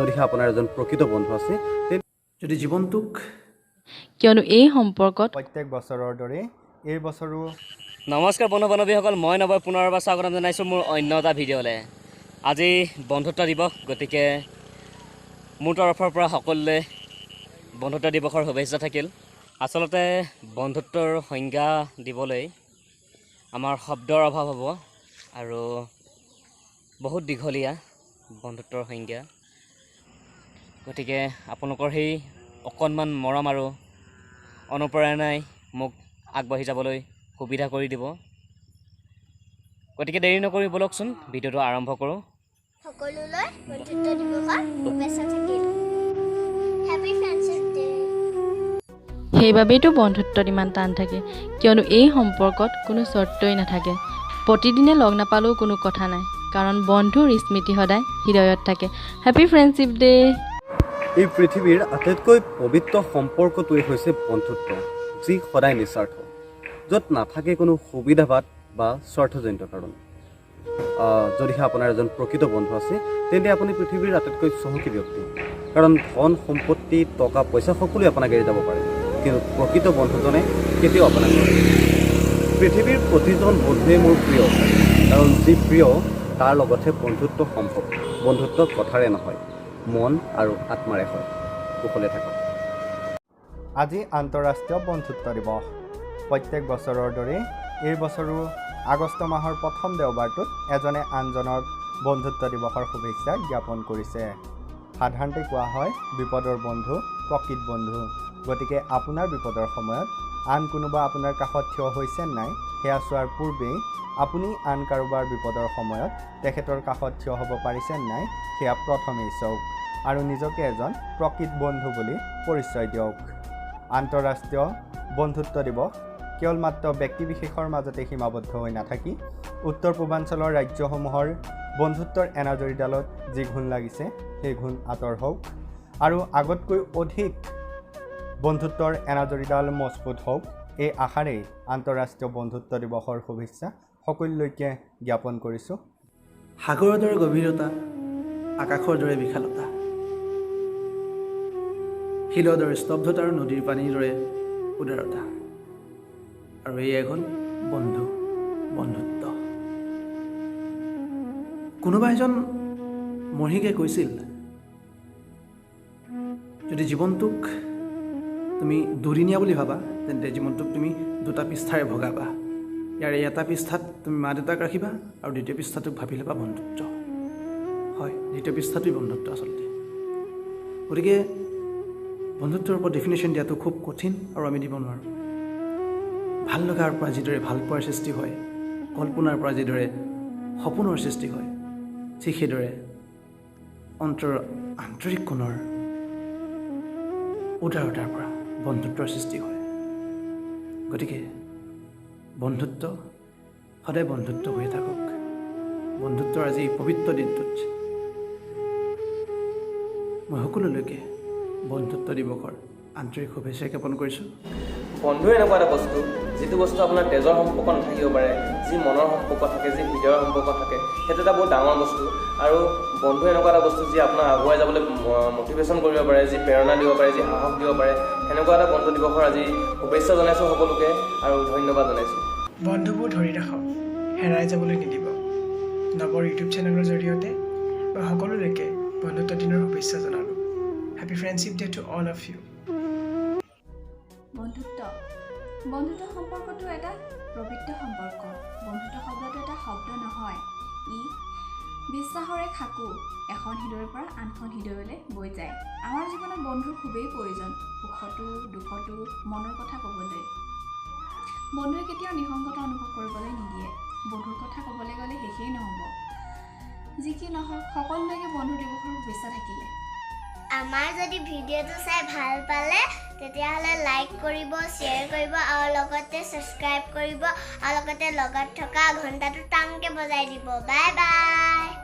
যদিহে আপোনাৰ এজন প্ৰকৃত বন্ধু আছে যদি জীৱনটোক কিয়নো এই সম্পৰ্কত প্ৰত্যেক বছৰৰ দৰে এই বছৰো নমস্কাৰ বন্ধু বান্ধৱীসকল, মই নবয় পুনৰ এবাৰ স্বাগতম জনাইছোঁ মোৰ অন্য এটা ভিডিঅ'লৈ। আজি বন্ধুত্ব দিৱস, গতিকে মোৰ তৰফৰ পৰা সকলোলৈ বন্ধুত্ব দিৱসৰ শুভেচ্ছা থাকিল। আচলতে বন্ধুত্বৰ সংজ্ঞা দিবলৈ আমাৰ শব্দৰ অভাৱ হ'ব আৰু বহুত দীঘলীয়া বন্ধুত্বৰ সংজ্ঞা। গতিকে আপোনালোকৰ সেই অকণমান মৰম আৰু অনুপ্ৰেৰণাই মোক আগবাঢ়ি যাবলৈ সুবিধা কৰি দিব। গতিকে দেৰি নকৰি বলকচোন ভিডিঅ'টো আৰম্ভ কৰোঁ। সকলোলৈ বন্ধুত্ব দিৱসৰ শুভেচ্ছা থাকিল। Happy friendship day. সেইবাবেইতো বন্ধুত্বত ইমান টান থাকে, কিয়নো এই সম্পৰ্কত কোনো চৰ্তই নাথাকে। প্ৰতিদিনে লগ নাপালেও কোনো কথা নাই, কাৰণ বন্ধুৰ স্মৃতি সদায় হৃদয়ত থাকে। Happy friendship day. এই পৃথিৱীৰ আটাইতকৈ পবিত্ৰ সম্পৰ্কটোৱেই হৈছে বন্ধুত্ব, যি সদায় নিস্বাৰ্থ, য'ত নাথাকে কোনো সুবিধাবাদ বা স্বাৰ্থজনিত কাৰণ। যদিহে আপোনাৰ এজন প্ৰকৃত বন্ধু আছে তেন্তে আপুনি পৃথিৱীৰ আটাইতকৈ চহকী ব্যক্তি, কাৰণ ধন সম্পত্তি টকা পইচা সকলোৱে আপোনাক এৰি যাব পাৰে, কিন্তু প্ৰকৃত বন্ধুজনে কেতিয়াও আপোনাক নকৰে। পৃথিৱীৰ প্ৰতিজন বন্ধুৱে মোৰ প্ৰিয়, কাৰণ যি প্ৰিয় তাৰ লগতহে বন্ধুত্ব সম্ভৱ। বন্ধুত্ব কথাৰে নহয়, মন আৰু আত্মাৰে হয়। কুশলে থাকক। আজি আন্তঃৰাষ্ট্ৰীয় বন্ধুত্ব দিৱস। প্ৰত্যেক বছৰৰ দৰে এই বছৰো আগষ্ট মাহৰ প্ৰথম দেওবাৰটোত এজনে আনজনক বন্ধুত্ব দিৱসৰ শুভেচ্ছা জ্ঞাপন কৰিছে। সাধাৰণতে কোৱা হয় বিপদৰ বন্ধু প্ৰকৃত বন্ধু। গতিকে আপোনাৰ বিপদৰ সময়ত আন কোনোবা আপোনাৰ কাষত থিয় হৈছে নাই সেয়া চোৱাৰ পূৰ্বেই আপুনি আন কাৰোবাৰ বিপদৰ সময়ত তেখেতৰ কাষত থিয় হ'ব পাৰিছে নাই সেয়া প্ৰথমেই চাওক আৰু নিজকে এজন প্ৰকৃত বন্ধু বুলি পৰিচয় দিয়ক। আন্তঃৰাষ্ট্ৰীয় বন্ধুত্ব দিৱস কেৱল মাত্ৰ ব্যক্তিবিশেষৰ মাজতে সীমাবদ্ধ হৈ নাথাকি উত্তৰ পূৰ্বাঞ্চলৰ ৰাজ্যসমূহৰ বন্ধুত্বৰ এনাজৰীডালত যি ঘূণ লাগিছে সেই ঘূণ আঁতৰ হওক আৰু আগতকৈ অধিক বন্ধুত্বৰ এনাজৰীডাল মজবুত হওক, এই আশাৰেই আন্তঃৰাষ্ট্ৰীয় বন্ধুত্ব দিৱসৰ শুভেচ্ছা সকলোলৈকে জ্ঞাপন কৰিছোঁ। সাগৰৰ দৰে গভীৰতা, আকাশৰ দৰে বিশালতা, শিলৰ দৰে স্তব্ধতা আৰু নদীৰ পানীৰ দৰে উদাৰতা, আৰু এয়াই হ'ল বন্ধুত্ব। কোনোবা এজন মহিকে কৈছিল, যদি জীৱনটোক তুমি দুদিনীয়া বুলি ভাবা তেন্তে জীৱনটোক তুমি দুটা পৃষ্ঠাৰে ভগাবা। ইয়াৰে এটা পৃষ্ঠাত তুমি মা দেউতাক ৰাখিবা আৰু দ্বিতীয় পৃষ্ঠাটোক ভাবি ল'বা বন্ধুত্ব। হয়, দ্বিতীয় পৃষ্ঠাটোৱেই বন্ধুত্ব আচলতে। গতিকে বন্ধুত্বৰ ওপৰত ডেফিনেশ্যন দিয়াটো খুব কঠিন আৰু আমি দিব নোৱাৰোঁ। ভাল লগাৰ পৰা যিদৰে ভাল পোৱাৰ সৃষ্টি হয়, কল্পনাৰ পৰা যিদৰে সপোনৰ সৃষ্টি হয়, ঠিক সেইদৰে অন্তৰৰ আন্তৰিক কোণৰ উদাৰতাৰ পৰা বন্ধুত্বৰ সৃষ্টি হয়। গতিকে বন্ধুত্ব সদায় বন্ধুত্ব হৈ থাকক। বন্ধুত্বৰ আজি এই পবিত্ৰ দিনটোত মই সকলোলৈকে বন্ধুত্ব দিৱসৰ আন্তৰিক শুভেচ্ছা জ্ঞাপন কৰিছোঁ। বন্ধু এনেকুৱা এটা বস্তু, যিটো বস্তু আপোনাৰ তেজৰ সম্পৰ্ক নাথাকিব পাৰে, যি মনৰ সম্পৰ্ক থাকে, যি হৃদয়ৰ সম্পৰ্ক থাকে, সেইটো এটা বহুত ডাঙৰ বস্তু। আৰু বন্ধু এনেকুৱা এটা বস্তু যি আপোনাক আগুৱাই যাবলৈ মটিভেশ্যন কৰিব পাৰে, যি প্ৰেৰণা দিব পাৰে, যি সাহস দিব পাৰে। সেনেকুৱা এটা বন্ধু দিৱসৰ আজি শুভেচ্ছা জনাইছোঁ সকলোকে আৰু ধন্যবাদ জনাইছোঁ। বন্ধুবোৰ ধৰি ৰাখক, হেৰাই যাবলৈ নিদিব। নৱৰ ইউটিউব চেনেলৰ জৰিয়তে মই সকলোলৈকে বন্ধুত্ব দিনৰ শুভেচ্ছা জনালোঁ। Happy friendship day to all of you. বন্ধুত্ব সম্পৰ্কটো এটা পবিত্ৰ সম্পৰ্ক। বন্ধুত্ব শব্দটো এটা শব্দ নহয়, ই বিশ্বাসৰে খাকু এখন হৃদয়ৰ পৰা আনখন হৃদয়লৈ বৈ যায়। আমাৰ জীৱনত বন্ধুৰ খুবেই প্ৰয়োজন, সুখতো দুখতো মনৰ কথা ক'বলৈ। বন্ধুৱে কেতিয়াও নিসংগতা অনুভৱ কৰিবলৈ নিদিয়ে। বন্ধুৰ কথা ক'বলৈ গ'লে শেষেই নহ'ব। যি কি নহওক, সকলোলৈকে বন্ধু দিৱসৰ শুভেচ্ছা থাকিলে। আমাৰ যদি ভিডিঅ'টো চাই ভাল পালে তেতিয়াহ'লে লাইক কৰিব, শ্বেয়াৰ কৰিব আৰু লগতে ছাবস্ক্ৰাইব কৰিব আৰু লগতে লগত থকা ঘণ্টাটো টাংকৈ বজাই দিব। Bye bye.